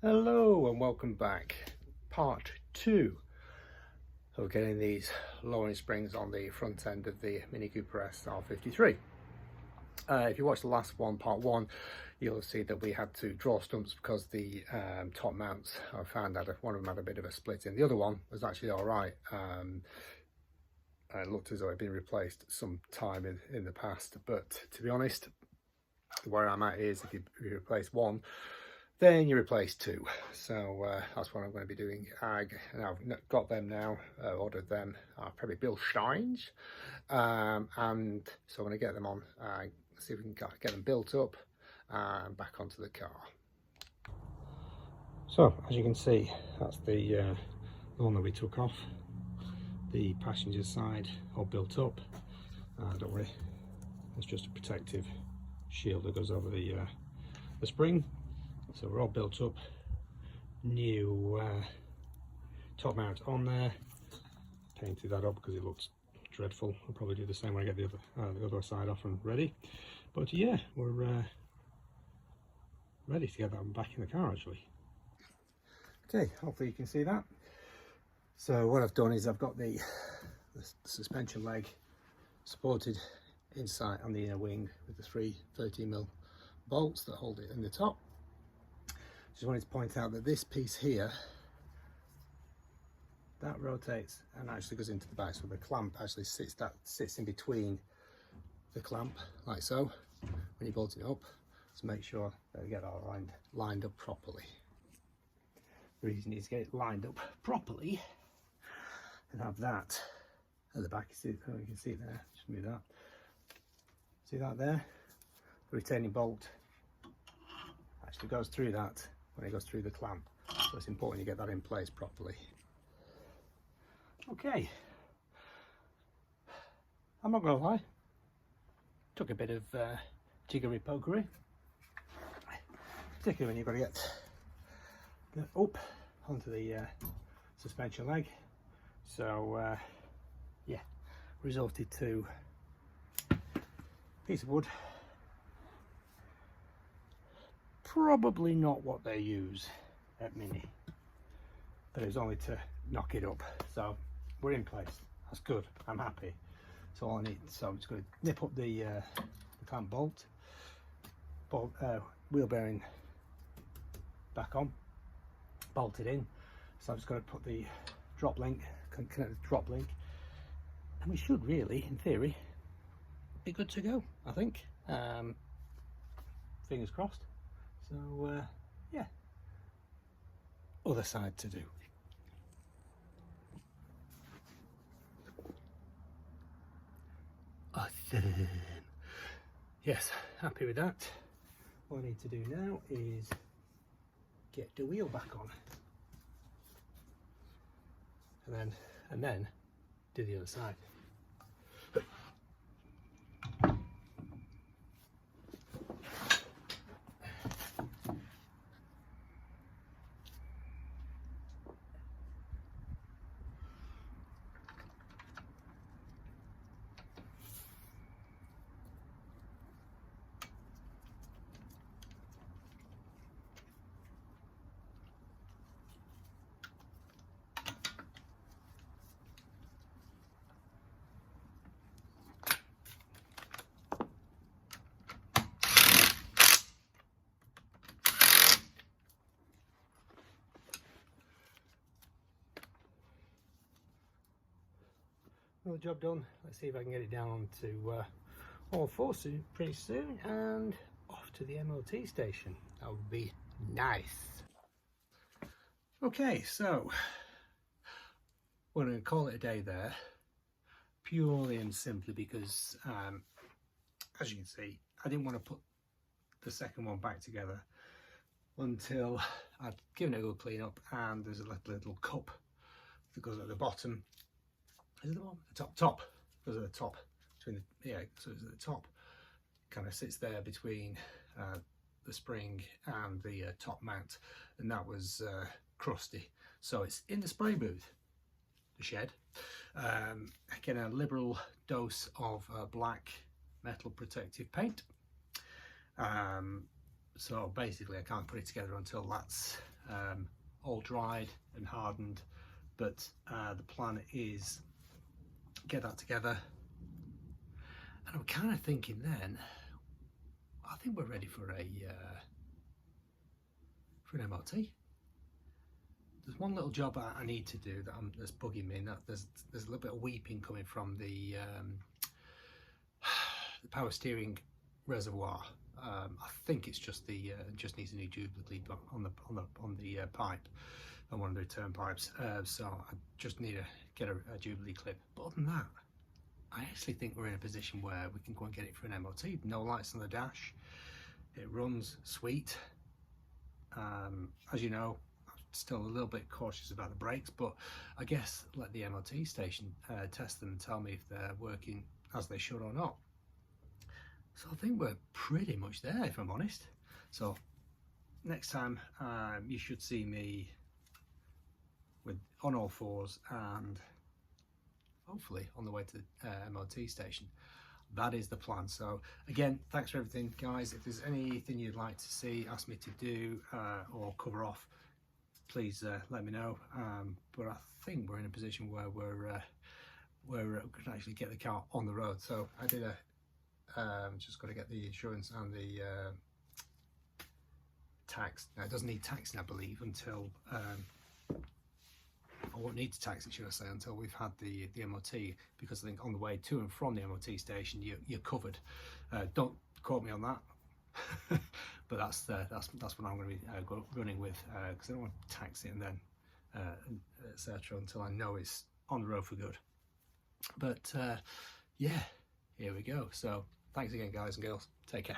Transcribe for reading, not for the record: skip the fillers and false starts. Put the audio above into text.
Hello and welcome back. Part 2 of getting these lowering springs on the front end of the Mini Cooper S R53. If you watched the last one, part 1, you'll see that we had to draw stumps because the top mounts I found that one of them had a bit of a split in. The other one was actually alright. It looked as though it had been replaced some time in the past, but to be honest, where I'm at is if you replace one, then you replace 2. So that's what I'm going to be doing. I've got them now, ordered them, probably Bill Stein's, and so I'm going to get them on, see if we can get them built up and back onto the car. So as you can see, that's the one that we took off. The passenger side all built up. Don't worry, it's just a protective shield that goes over the spring. So we're all built up. New top mount on there. Painted that up because it looks dreadful. I'll probably do the same when I get the other side off and ready. But yeah, we're ready to get that back in the car actually. Okay, hopefully you can see that. So what I've done is I've got the suspension leg supported inside on the inner wing with the 3 13mm bolts that hold it in the top. Just wanted to point out that this piece here, that rotates and actually goes into the back, so the clamp actually sits in between the clamp like so when you bolt it up, to make sure that we get it all lined up properly. The reason is to get it lined up properly and have that at the back. You can see it there, just move that. See that there? The retaining bolt actually goes through that when it goes through the clamp, so it's important you get that in place properly. Okay, I'm not gonna lie, took a bit of jiggery pokery, particularly when you've got to get up onto the suspension leg. So yeah, resorted to a piece of wood. Probably not what they use at Mini, but it was only to knock it up. So we're in place. That's good. I'm happy. That's all I need. So I'm just going to nip up the clamp bolt, wheel bearing back on, bolt it in. So I'm just going to put the drop link, connect the drop link, and we should really, in theory, be good to go. I think. Fingers crossed. So yeah, other side to do. Awesome. Yes, happy with that. What I need to do now is get the wheel back on, and then do the other side. Well, job done. Let's see if I can get it down to all 4 pretty soon and off to the MOT station. That would be nice. Okay, so we're going to call it a day there, purely and simply because as you can see, I didn't want to put the second one back together until I'd given it a good clean up, and there's a little cup that goes at the bottom. Is it the one? The top goes at the top between the, yeah, so it's at the top, kind of sits there between the spring and the top mount, and that was crusty, so it's in the spray booth, the shed. Getting a liberal dose of black metal protective paint. So basically I can't put it together until that's all dried and hardened, but the plan is get that together. And I'm kind of thinking then, I think we're ready for an MOT. There's one little job I need to do that's bugging me, and that there's a little bit of weeping coming from the power steering reservoir. I think it's just just needs a new Jubilee lead on the pipe, on one of the return pipes. So I just need to get a Jubilee clip. But other than that, I actually think we're in a position where we can go and get it for an MOT. No lights on the dash. It runs sweet. As you know, I'm still a little bit cautious about the brakes, but I guess let the MOT station test them and tell me if they're working as they should or not. So I think we're pretty much there, if I'm honest. So next time you should see me on all fours and hopefully on the way to the MOT station. That is the plan. So again, thanks for everything, guys. If there's anything you'd like to see, ask me to do or cover off, please let me know. But I think we're in a position where we can actually get the car on the road. So I did just got to get the insurance and the tax. Now it doesn't need taxing, I believe, until I won't need to tax it, should I say, until we've had the MOT, because I think on the way to and from the MOT station you're covered. Don't quote me on that, but that's what I'm going to be running with, because I don't want to tax it and then etc. until I know it's on the road for good. But yeah, here we go. So thanks again, guys and girls. Take care.